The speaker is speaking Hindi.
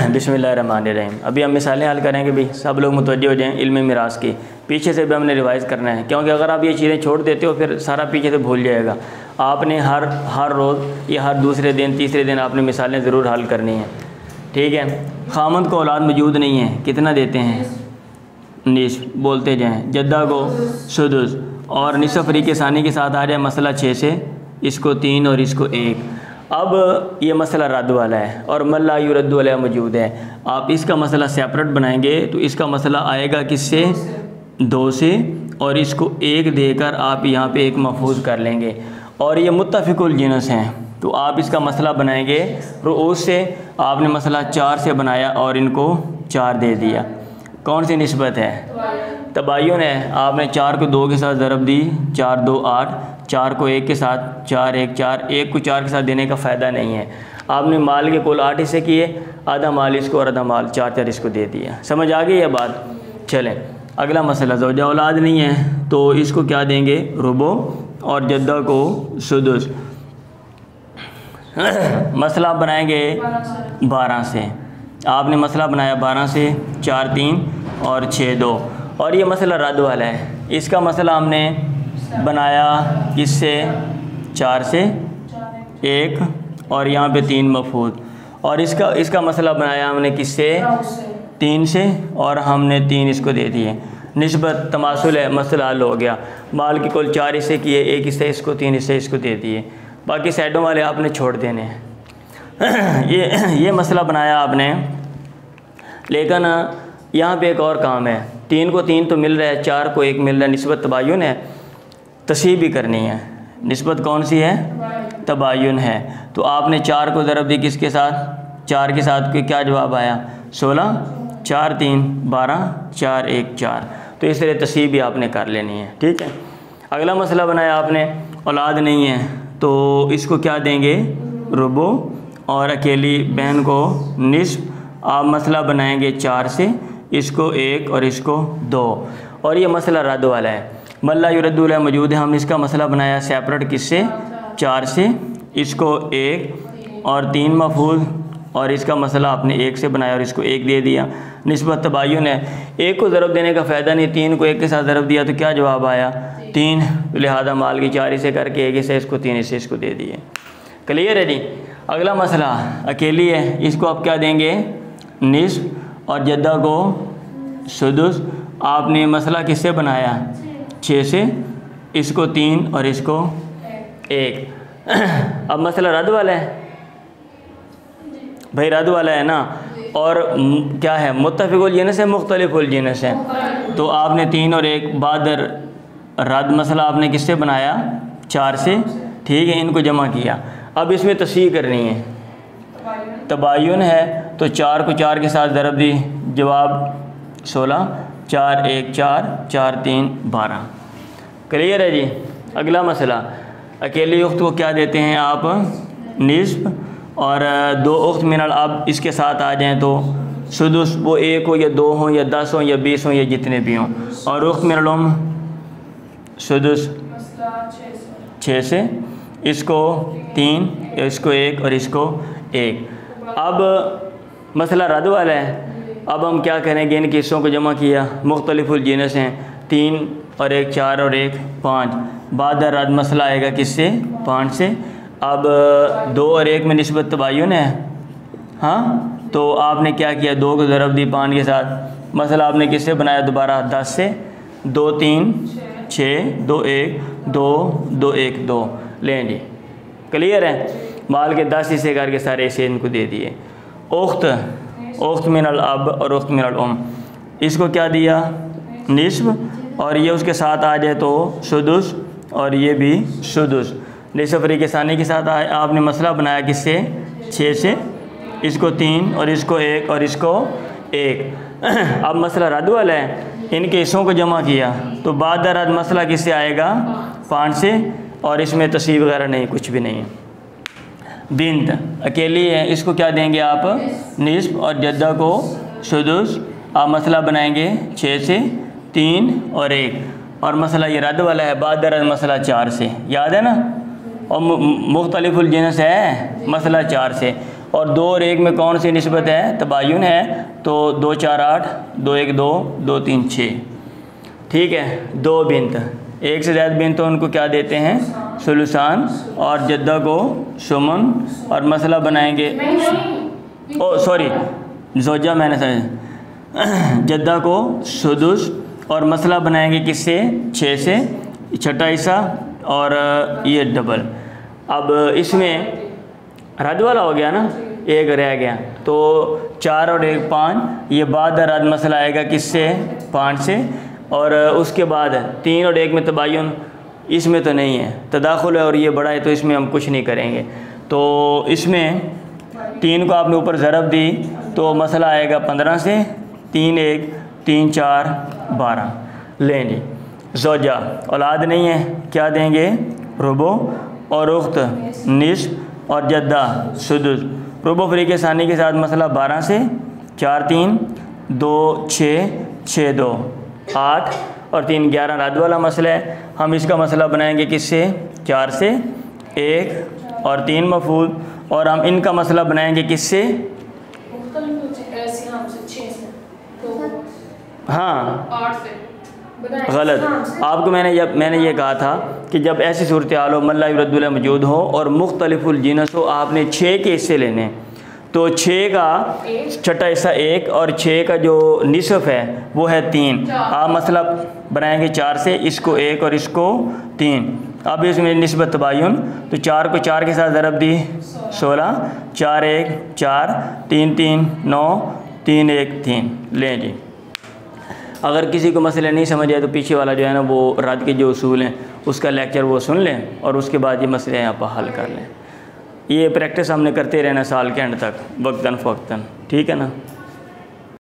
बिस्मिल्लाहिर्रहमानिर्रहीम। अभी हम मिसालें हल करेंगे भी, सब लोग मुतवज्जो हो जाएं इल्म मिरास की। पीछे से भी हमने रिवाइज़ करना है, क्योंकि अगर आप ये चीज़ें छोड़ देते हो फिर सारा पीछे से भूल जाएगा। आपने हर रोज़ या हर दूसरे दिन तीसरे दिन आपने मिसालें ज़रूर हल करनी हैं, ठीक है। खामद को औलाद मौजूद नहीं है, कितना देते हैं? निस्फ बोलते जाएँ। जद्दा को सुदुस और निस्फ फरीक़ सानी के साथ आ जाए मसला 6 से, इसको 3 और इसको 1। अब ये मसला रद्द वाला है और मल्ला युरद्दु अलैह मौजूद है। आप इसका मसला सेपरेट बनाएंगे तो इसका मसला आएगा किससे? 2 से, और इसको 1 देकर आप यहाँ पे एक महफूज कर लेंगे। और ये मुत्तफ़िकुल जिनस हैं, तो आप इसका मसला बनाएंगे रुऊस से। आपने मसला 4 से बनाया और इनको 4 दे दिया। कौन सी निस्बत है? तबायुन है। आपने 4 को 2 के साथ ज़रब दी, 4 2 8, 4 को 1 के साथ 4 1 4, 1 को 4 के साथ देने का फ़ायदा नहीं है। आपने माल के कुल 8 हिस्से किए, आधा माल इसको और आधा माल 4 4 इसको दे दिया। समझ आ गई ये बात? चलें अगला मसला। ज़ौजा औलाद नहीं है तो इसको क्या देंगे? रुबो, और जद्दा को सुदुस। मसला बनाएंगे 12 से। आपने मसला बनाया 12 से, 4 3 और 6 2, और ये मसला रद्द वाला है। इसका मसला हमने बनाया किससे? 4 से 1 और यहाँ पे 3 मफूज, और इसका मसला बनाया हमने किससे? 3 से, और हमने 3 इसको दे दिए। निस्बत तमासुल है, मसला हल हो गया। माल के कुल 4 हिस्से किए, 1 हिस्से इसको, 3 हिस्से इसको दे दिए। बाकी साइडों वाले आपने छोड़ देने हैं। ये मसला बनाया आपने, लेकिन यहाँ पे एक और काम है। 3 को 3 तो मिल रहा है, 4 को 1 मिल रहा है। निस्बत तबायुन है, तसीब भी करनी है। निस्बत कौन सी है? तबायुन है। तो आपने 4 को ज़रब दी किसके साथ? 4 के साथ के क्या जवाब आया? 16, 4 3 12, 4 1 4। तो इस तरह तसीब भी आपने कर लेनी है, ठीक है। अगला मसला बनाया आपने, औलाद नहीं है तो इसको क्या देंगे? रुबो, और अकेली बहन को निस्फ। आप मसला बनाएंगे 4 से, इसको 1 और इसको 2, और ये मसला रद्द वाला है। मल्ला युरद्दु अलैह मौजूद है। हमने इसका मसला बनाया सेपरेट किससे? 4 से, इसको 1 और 3 मफूज, और इसका मसला आपने 1 से बनाया और इसको 1 दे दिया। निस्बत तबायुन है। 1 को ज़रब देने का फ़ायदा नहीं, 3 को 1 के साथ ज़रब दिया तो क्या जवाब आया? 3। लिहाजा माल की 4 हिस्से करके 1 हिस्से इसको, 3 हिस्से इसको दे दिए। क्लियर है जी? अगला मसला अकेली है, इसको आप क्या देंगे? निस्फ, और जद्दा को सुदुस। आपने मसला किससे बनाया? 6 से, इसको 3 और इसको 1। अब मसला रद्द वाला है भाई, रद्द वाला है ना। और क्या है? मुत्तफ़िकुल जिनस है, मुख्तलिफुल जिनस है। तो आपने 3 और 1 बाद रद्द मसला आपने किससे बनाया? 4 से, ठीक है। इनको जमा किया। अब इसमें तस्हीह करनी है। तबायुन है तो 4 को 4 के साथ ज़रब दी, जवाब 16, 4 1 4, 4 3 12। क्लियर है जी? अगला मसला, अकेली उख्त को क्या देते हैं आप? निस्फ, और 2 उख्त मिनल अब इसके साथ आ जाएं तो सुदुस। वो 1 हो या 2 हो या 10 हो या 20 हो या जितने भी हों। और उख्त मिनल सुदुस 6 से, इसको 3, इसको 1 और इसको 1। अब मसला रद्द वाला है। अब हम क्या करेंगे? इन हिस्सों को जमा किया, मुख्तलिफुल जिनस हैं, 3 और 1 4 और 1 5। बाद रद्द मसला आएगा किससे? 5 से। अब 2 और 1 में निस्बत तबायुन है, हाँ। तो आपने क्या किया? 2 को ज़रब दी 5 के साथ। मसला आपने किससे बनाया? दोबारा 10 से, 2 3 6 2 1 2 2 1 2। लें जी, क्लियर है? माल के 10 हिस्से करके सारे हिस्से इनको दे दिए। उख्त मिनल अब और उख्त मिनल उम, इसको क्या दिया? निस्फ, और ये उसके साथ आ जाए तो सुदुस, और ये भी सुदुस। निस्फ फरीक़ सानी के साथ आपने मसला बनाया किससे? 6 से, इसको 3 और इसको 1 और इसको 1। अब मसला रद्द वाला है। इनके हिस्सों को जमा किया तो बाद रद्द मसला किससे आएगा? 5 से, और इसमें तस्हीब वगैरह नहीं, कुछ भी नहीं है। बिन्त अकेली है, इसको क्या देंगे आप? निस्फ, और जद्दा को सुदुस। आप मसला बनाएंगे 6 से, 3 और 1, और मसला ये रद्द वाला है। बाद रद्द मसला 4 से, याद है ना। और मुख्तलिफुल जिनस है, मसला 4 से। और 2 और 1 में कौन सी निस्बत है, तबायुन है। तो 2 4 8, 2 1 2, 2 3 6। ठीक है, 2 बिंत, एक से ज़्यादा बिंत तो उनको क्या देते हैं, सुलुसान, और जद्दा को सुमन, और मसला बनाएंगे, ओ सॉरी जोजा मैंने समझ, जद्दा को सुदुस, और मसला बनाएंगे किससे, 6 से, छठा हिस्सा, और ये डबल। अब इसमें रद्द वाला हो गया ना, एक रह गया, तो 4 और 1 5, ये बाद रद्द मसला आएगा किससे, 5 से, और उसके बाद 3 और 1 में तबायुन, इसमें तो नहीं है, तदाखुल है और ये बड़ा है, तो इसमें हम कुछ नहीं करेंगे। तो इसमें 3 को आपने ऊपर ज़रब दी तो मसला आएगा 15 से, 3 1 3 4 12। लें जी, ज़ौजा औलाद नहीं है, क्या देंगे, रुबो, और उख्त निस्फ, और जद्दा सुदुस। रुबो फरीक़ सानी के साथ मसला 12 से, 4 3 2 6 6 2 8, और 3 11 रद्द वाला मसला है। हम इसका मसला बनाएंगे किससे, 4 से, 1 और 3 मफूल, और हम इनका मसला बनाएंगे किससे, हाँ गलत, आपको मैंने ये कहा था कि जब ऐसी सूरत हाल हो, मल्ला युरद्दुल मौजूद हो और मुख्तलिफुल जिनस हो, आपने 6 के हिस्से लेने। तो 6 का छठा हिस्सा 1 और 6 का जो निसफ़ है वो है 3। आप मसला बनाएंगे 4 से, इसको 1 और इसको 3। अब इसमें निस्बत तबायुन, तो 4 को 4 के साथ ज़रब दी 16, 4 1 4, 3 3 9, 3 1 3। लें जी, अगर किसी को मसले नहीं समझ आए तो पीछे वाला जो है ना, वो रद्द के जो उसूल हैं उसका लेक्चर वो सुन लें, और उसके बाद ये मसले यहाँ पर हल कर लें। ये प्रैक्टिस हमने करते रहना साल के एंड तक, वक्तन फ़वक्तन, ठीक है ना।